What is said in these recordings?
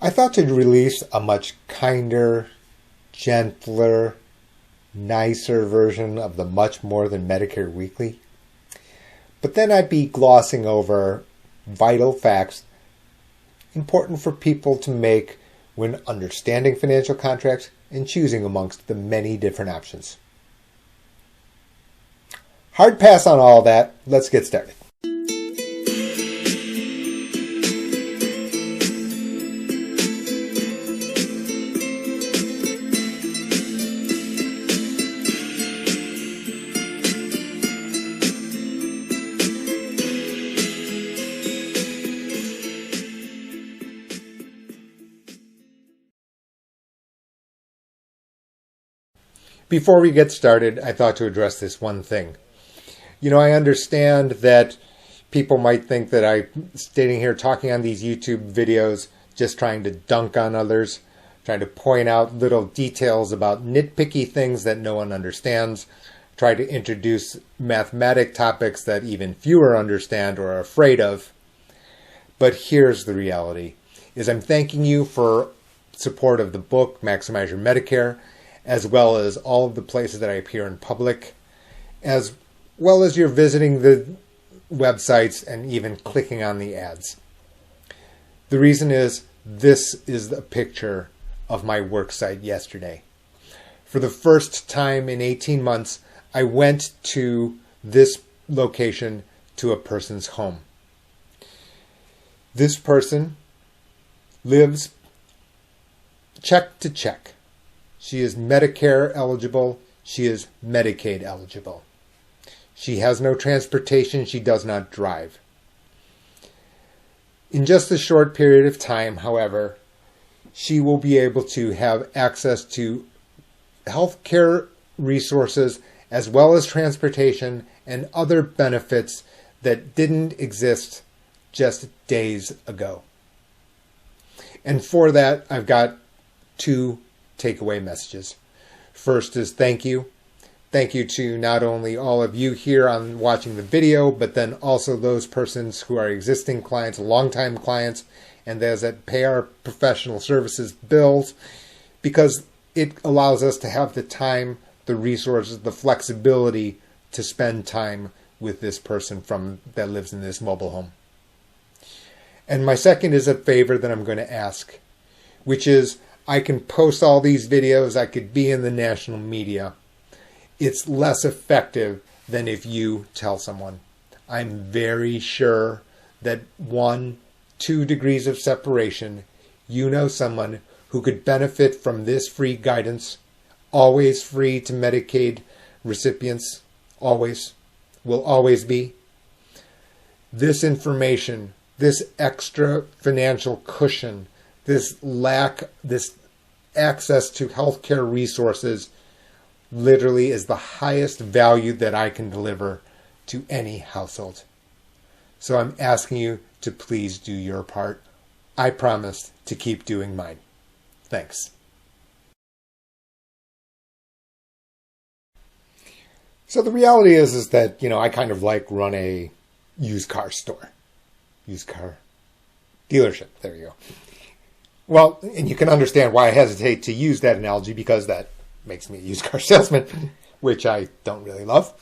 I thought to release a much kinder, gentler, nicer version of the Much More Than Medicare Weekly. But then I'd be glossing over vital facts important for people to make when understanding financial contracts and choosing amongst the many different options. Hard pass on all that. Let's get started. Before we get started, I thought to address this one thing. I understand that people might think that I'm standing here talking on these YouTube videos just trying to dunk on others, trying to point out little details about nitpicky things that no one understands, try to introduce mathematic topics that even fewer understand or are afraid of. But here's the reality, is I'm thanking you for support of the book, Maximize Your Medicare, as well as all of the places that I appear in public, as well as you're visiting the websites and even clicking on the ads. The reason is, this is a picture of my work site yesterday. For the first time in 18 months, I went to this location to a person's home. This person lives check to check. She is Medicare eligible. She is Medicaid eligible. She has no transportation. She does not drive. In just a short period of time, however, she will be able to have access to healthcare resources as well as transportation and other benefits that didn't exist just days ago. And for that, I've got two takeaway messages. First is thank you. Thank you to not only all of you here on watching the video, but then also those persons who are existing clients, longtime clients, and those that pay our professional services bills, because it allows us to have the time, the resources, the flexibility to spend time with this person that lives in this mobile home. And my second is a favor that I'm going to ask, which is I can post all these videos. I could be in the national media. It's less effective than if you tell someone. I'm very sure that 1-2 degrees of separation, you know someone who could benefit from this free guidance, always free to Medicaid recipients, always, will always be. This information, this extra financial cushion, this access to healthcare resources literally is the highest value that I can deliver to any household. So I'm asking you to please do your part. I promise to keep doing mine. Thanks. So the reality is that, I kind of run a used car store. Used car dealership. There you go. Well, and you can understand why I hesitate to use that analogy, because that makes me a used car salesman, which I don't really love.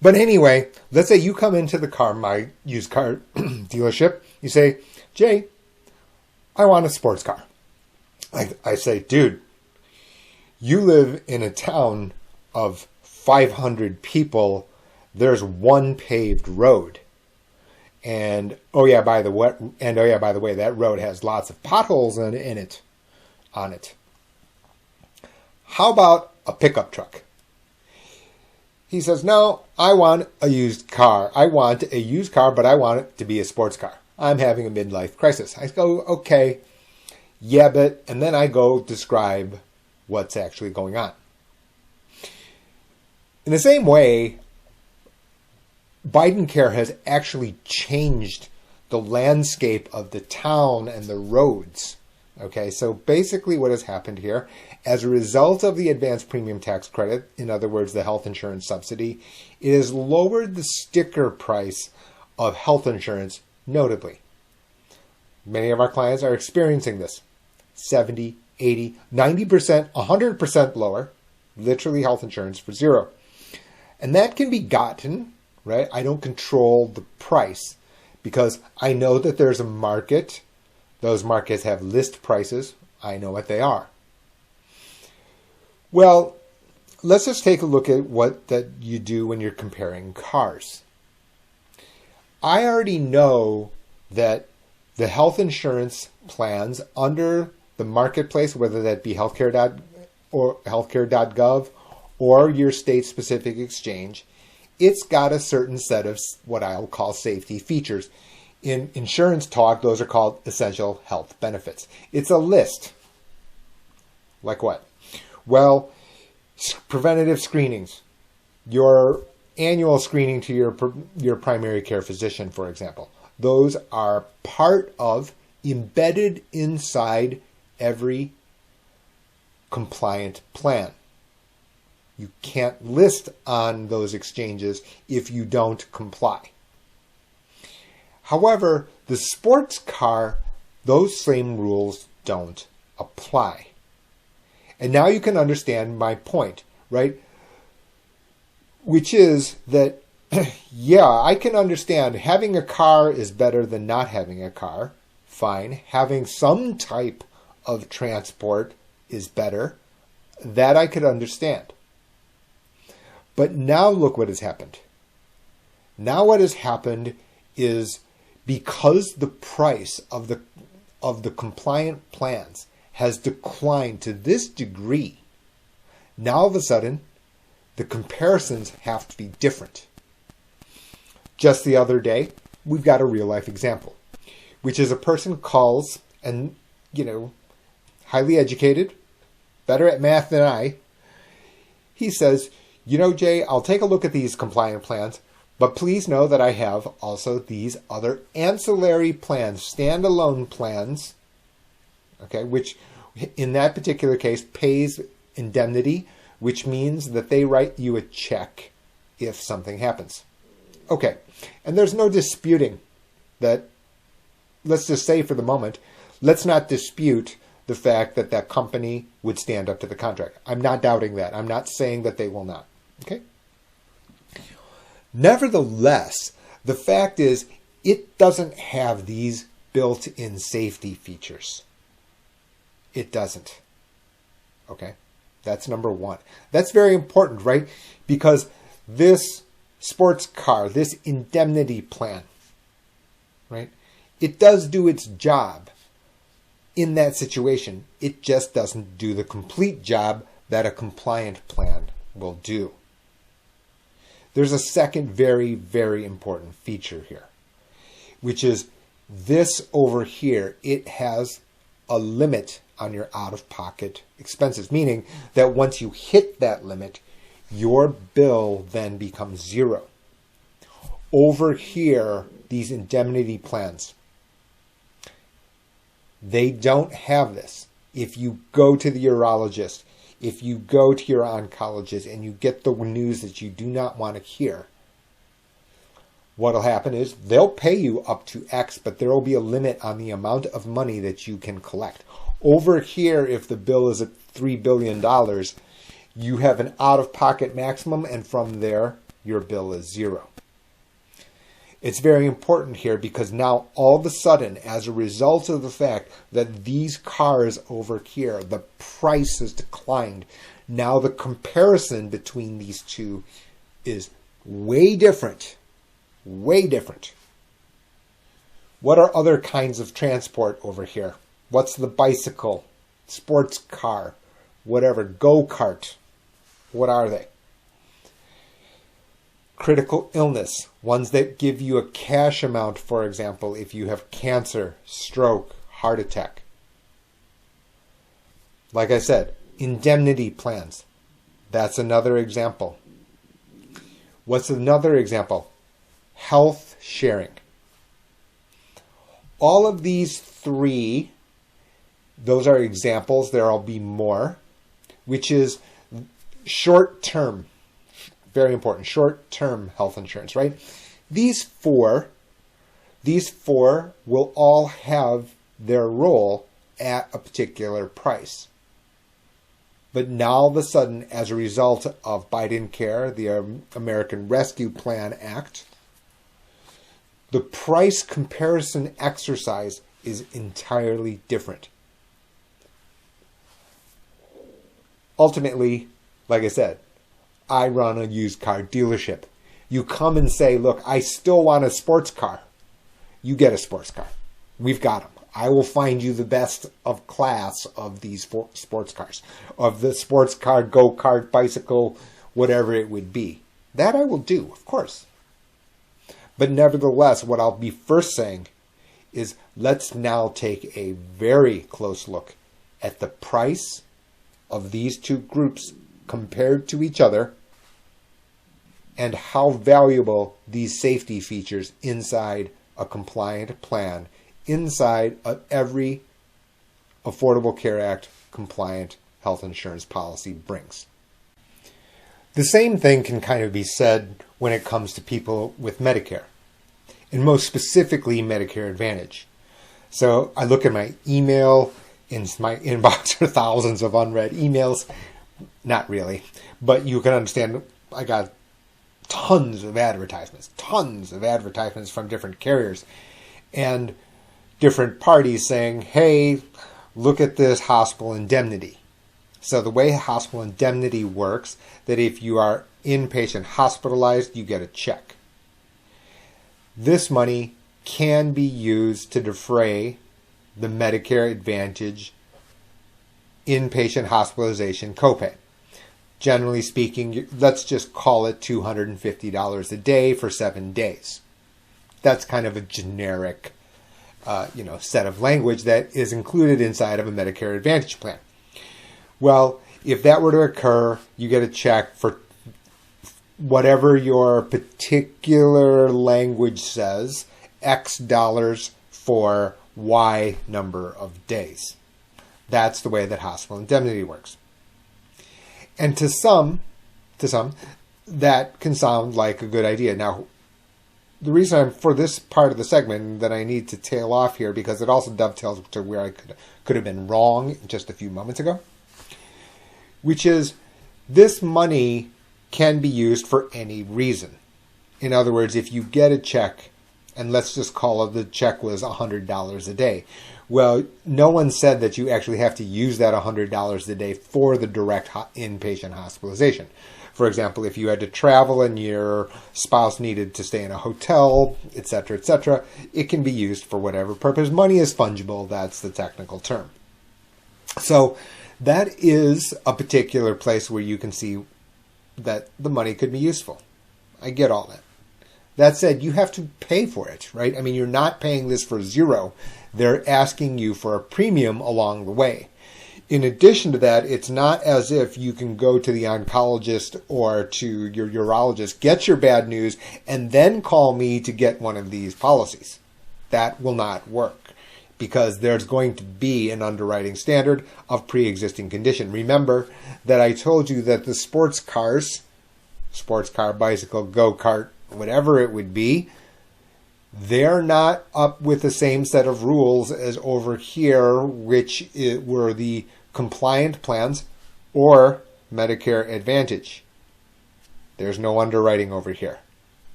But anyway, let's say you come into my used car dealership. You say, Jay, I want a sports car. I say, dude, you live in a town of 500 people. There's one paved road. And oh yeah, by the way, that road has lots of potholes on it. How about a pickup truck? He says, no, I want a used car. I want a used car, but I want it to be a sports car. I'm having a midlife crisis. I go, okay, yeah, but, and then I go describe what's actually going on. In the same way, Bidencare has actually changed the landscape of the town and the roads. Okay, so basically what has happened here, as a result of the advanced premium tax credit, in other words, the health insurance subsidy, it has lowered the sticker price of health insurance notably. Many of our clients are experiencing this. 70, 80, 90%, 100% lower, literally health insurance for zero. And that can be gotten, right? I don't control the price because I know that there's a market. Those markets have list prices. I know what they are. Well, let's just take a look at what that you do when you're comparing cars. I already know that the health insurance plans under the marketplace, whether that be healthcare.gov or your state-specific exchange, it's got a certain set of what I'll call safety features. In insurance talk, those are called essential health benefits. It's a list. Like what? Well, preventative screenings, your annual screening to your primary care physician, for example. Those are part of, embedded inside every compliant plan. You can't list on those exchanges if you don't comply. However, the sports car, those same rules don't apply. And now you can understand my point, right? Which is that, yeah, I can understand having a car is better than not having a car. Fine. Having some type of transport is better. That I could understand. But now look what has happened. Now what has happened is because the price of the compliant plans has declined to this degree, now all of a sudden the comparisons have to be different. Just the other day, we've got a real life example, which is a person calls and, highly educated, better at math than I. He says, Jay, I'll take a look at these compliant plans, but please know that I have also these other ancillary plans, standalone plans, okay, which in that particular case pays indemnity, which means that they write you a check if something happens. Okay, and there's no disputing that, let's just say for the moment, let's not dispute the fact that that company would stand up to the contract. I'm not doubting that. I'm not saying that they will not. Okay? Nevertheless, the fact is it doesn't have these built-in safety features. It doesn't. Okay? That's number one. That's very important, right? Because this sports car, this indemnity plan, right? It does do its job in that situation. It just doesn't do the complete job that a compliant plan will do. There's a second very, very important feature here, which is this over here. It has a limit on your out-of-pocket expenses, meaning that once you hit that limit, your bill then becomes zero. Over here, these indemnity plans, they don't have this. If you go to the urologist, if you go to your oncologist and you get the news that you do not want to hear, what'll happen is they'll pay you up to X, but there will be a limit on the amount of money that you can collect. Over here, if the bill is at $3 billion, you have an out-of-pocket maximum, and from there, your bill is zero. It's very important here because now all of a sudden, as a result of the fact that these cars over here, the price has declined, now the comparison between these two is way different. Way different. What are other kinds of transport over here? What's the bicycle, sports car, whatever, go-kart? What are they? Critical illness, ones that give you a cash amount, for example, if you have cancer, stroke, heart attack. Like I said, indemnity plans. That's another example. What's another example? Health sharing. All of these three, those are examples. There'll be more, which is short-term. Very important, short-term health insurance, right? These four will all have their role at a particular price. But now all of a sudden, as a result of Bidencare, the American Rescue Plan Act, the price comparison exercise is entirely different. Ultimately, like I said, I run a used car dealership. You come and say, look, I still want a sports car. You get a sports car. We've got them. I will find you the best of class of these sports cars, of the sports car, go-kart, bicycle, whatever it would be. That I will do, of course. But nevertheless, what I'll be first saying is let's now take a very close look at the price of these two groups compared to each other and how valuable these safety features inside a compliant plan, inside of every Affordable Care Act compliant health insurance policy brings. The same thing can kind of be said when it comes to people with Medicare, and most specifically Medicare Advantage. So I look at my email, in my inbox are thousands of unread emails. Not really, but you can understand I got tons of advertisements from different carriers and different parties saying, hey, look at this hospital indemnity. So the way hospital indemnity works, that if you are inpatient hospitalized, you get a check. This money can be used to defray the Medicare Advantage inpatient hospitalization copay. Generally speaking, let's just call it $250 a day for 7 days. That's kind of a generic set of language that is included inside of a Medicare Advantage plan. Well, if that were to occur, you get a check for whatever your particular language says, X dollars for Y number of days. That's the way that hospital indemnity works. And to some, that can sound like a good idea. Now, the reason for this part of the segment that I need to tail off here, because it also dovetails to where I could have been wrong just a few moments ago, which is this money can be used for any reason. In other words, if you get a check, and let's just call it the check was $100 a day. Well, no one said that you actually have to use that $100 a day for the direct inpatient hospitalization. For example, if you had to travel and your spouse needed to stay in a hotel, etc., it can be used for whatever purpose. Money is fungible. That's the technical term. So that is a particular place where you can see that the money could be useful. I get all that. That said, you have to pay for it, right? I mean, you're not paying this for zero. They're asking you for a premium along the way. In addition to that, it's not as if you can go to the oncologist or to your urologist, get your bad news, and then call me to get one of these policies. That will not work because there's going to be an underwriting standard of pre-existing condition. Remember that I told you that the sports car, bicycle, go-kart, whatever it would be, they're not up with the same set of rules as over here, which were the compliant plans or Medicare Advantage. There's no underwriting over here.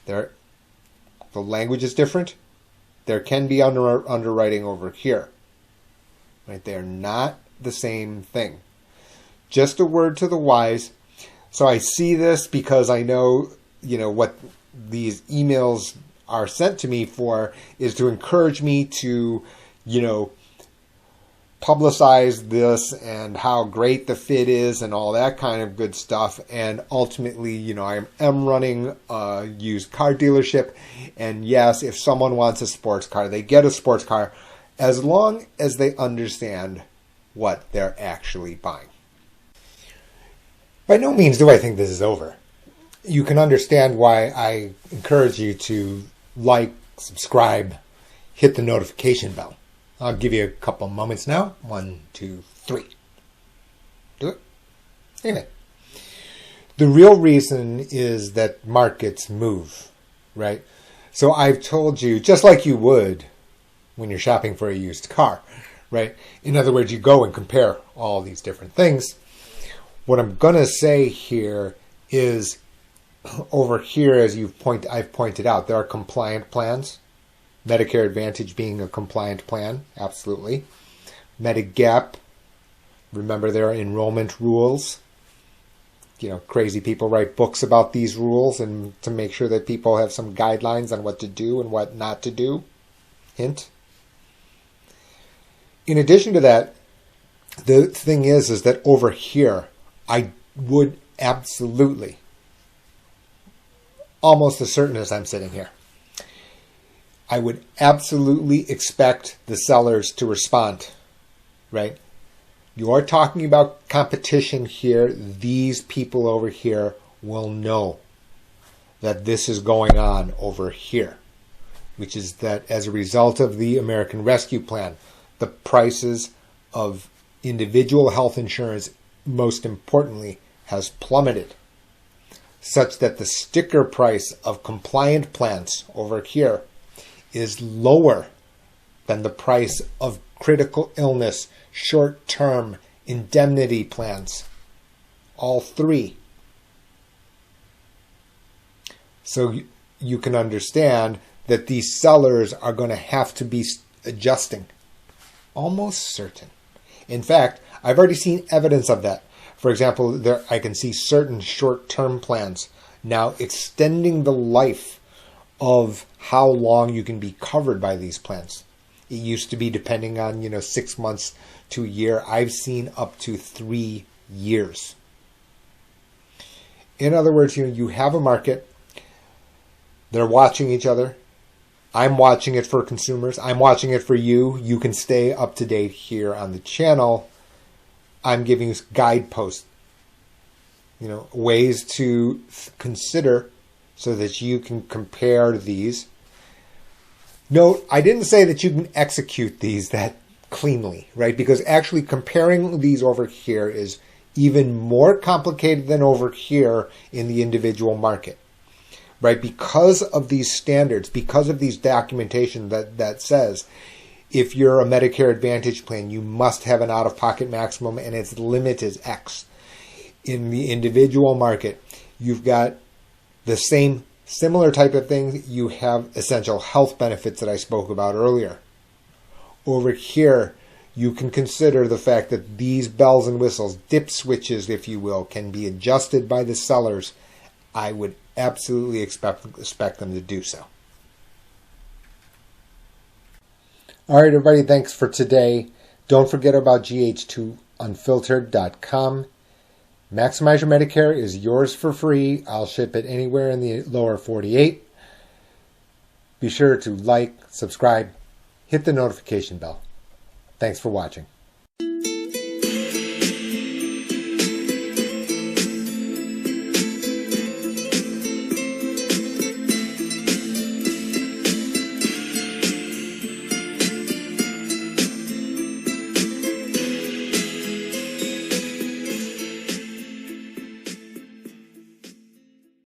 The language is different. There can be underwriting over here. Right? They're not the same thing. Just a word to the wise. So I see this because I know, what these emails are sent to me for is to encourage me to, publicize this and how great the fit is and all that kind of good stuff. And ultimately, I am running a used car dealership. And yes, if someone wants a sports car, they get a sports car as long as they understand what they're actually buying. By no means do I think this is over. You can understand why I encourage you to like, subscribe, hit the notification bell. I'll give you a couple moments now. 1, 2, 3. Do it. Anyway. The real reason is that markets move, right? So I've told you, just like you would when you're shopping for a used car, right? In other words, you go and compare all these different things. What I'm going to say here is over here, as I've pointed out, there are compliant plans. Medicare Advantage being a compliant plan, absolutely. Medigap, remember there are enrollment rules. Crazy people write books about these rules and to make sure that people have some guidelines on what to do and what not to do. Hint. In addition to that, the thing is that over here, I would absolutely, almost as certain as I'm sitting here, I would absolutely expect the sellers to respond, right? You are talking about competition here. These people over here will know that this is going on over here, which is that as a result of the American Rescue Plan, the prices of individual health insurance, most importantly, has plummeted, such that the sticker price of compliant plans over here is lower than the price of critical illness, short-term indemnity plans. All three. So you can understand that these sellers are going to have to be adjusting. Almost certain. In fact, I've already seen evidence of that. For example, I can see certain short-term plans now extending the life of how long you can be covered by these plans. It used to be depending on, 6 months to a year. I've seen up to 3 years. In other words, you have a market. They're watching each other. I'm watching it for consumers. I'm watching it for you. You can stay up to date here on the channel. I'm giving you guideposts, ways to consider so that you can compare these. Note, I didn't say that you can execute these that cleanly, right? Because actually comparing these over here is even more complicated than over here in the individual market, right? Because of these standards, because of these documentation that says if you're a Medicare Advantage plan, you must have an out-of-pocket maximum and its limit is X. In the individual market, you've got the similar type of thing. You have essential health benefits that I spoke about earlier. Over here, you can consider the fact that these bells and whistles, dip switches, if you will, can be adjusted by the sellers. I would absolutely expect them to do so. All right, everybody, thanks for today. Don't forget about gh2unfiltered.com. Maximize Your Medicare is yours for free. I'll ship it anywhere in the lower 48. Be sure to like, subscribe, hit the notification bell. Thanks for watching.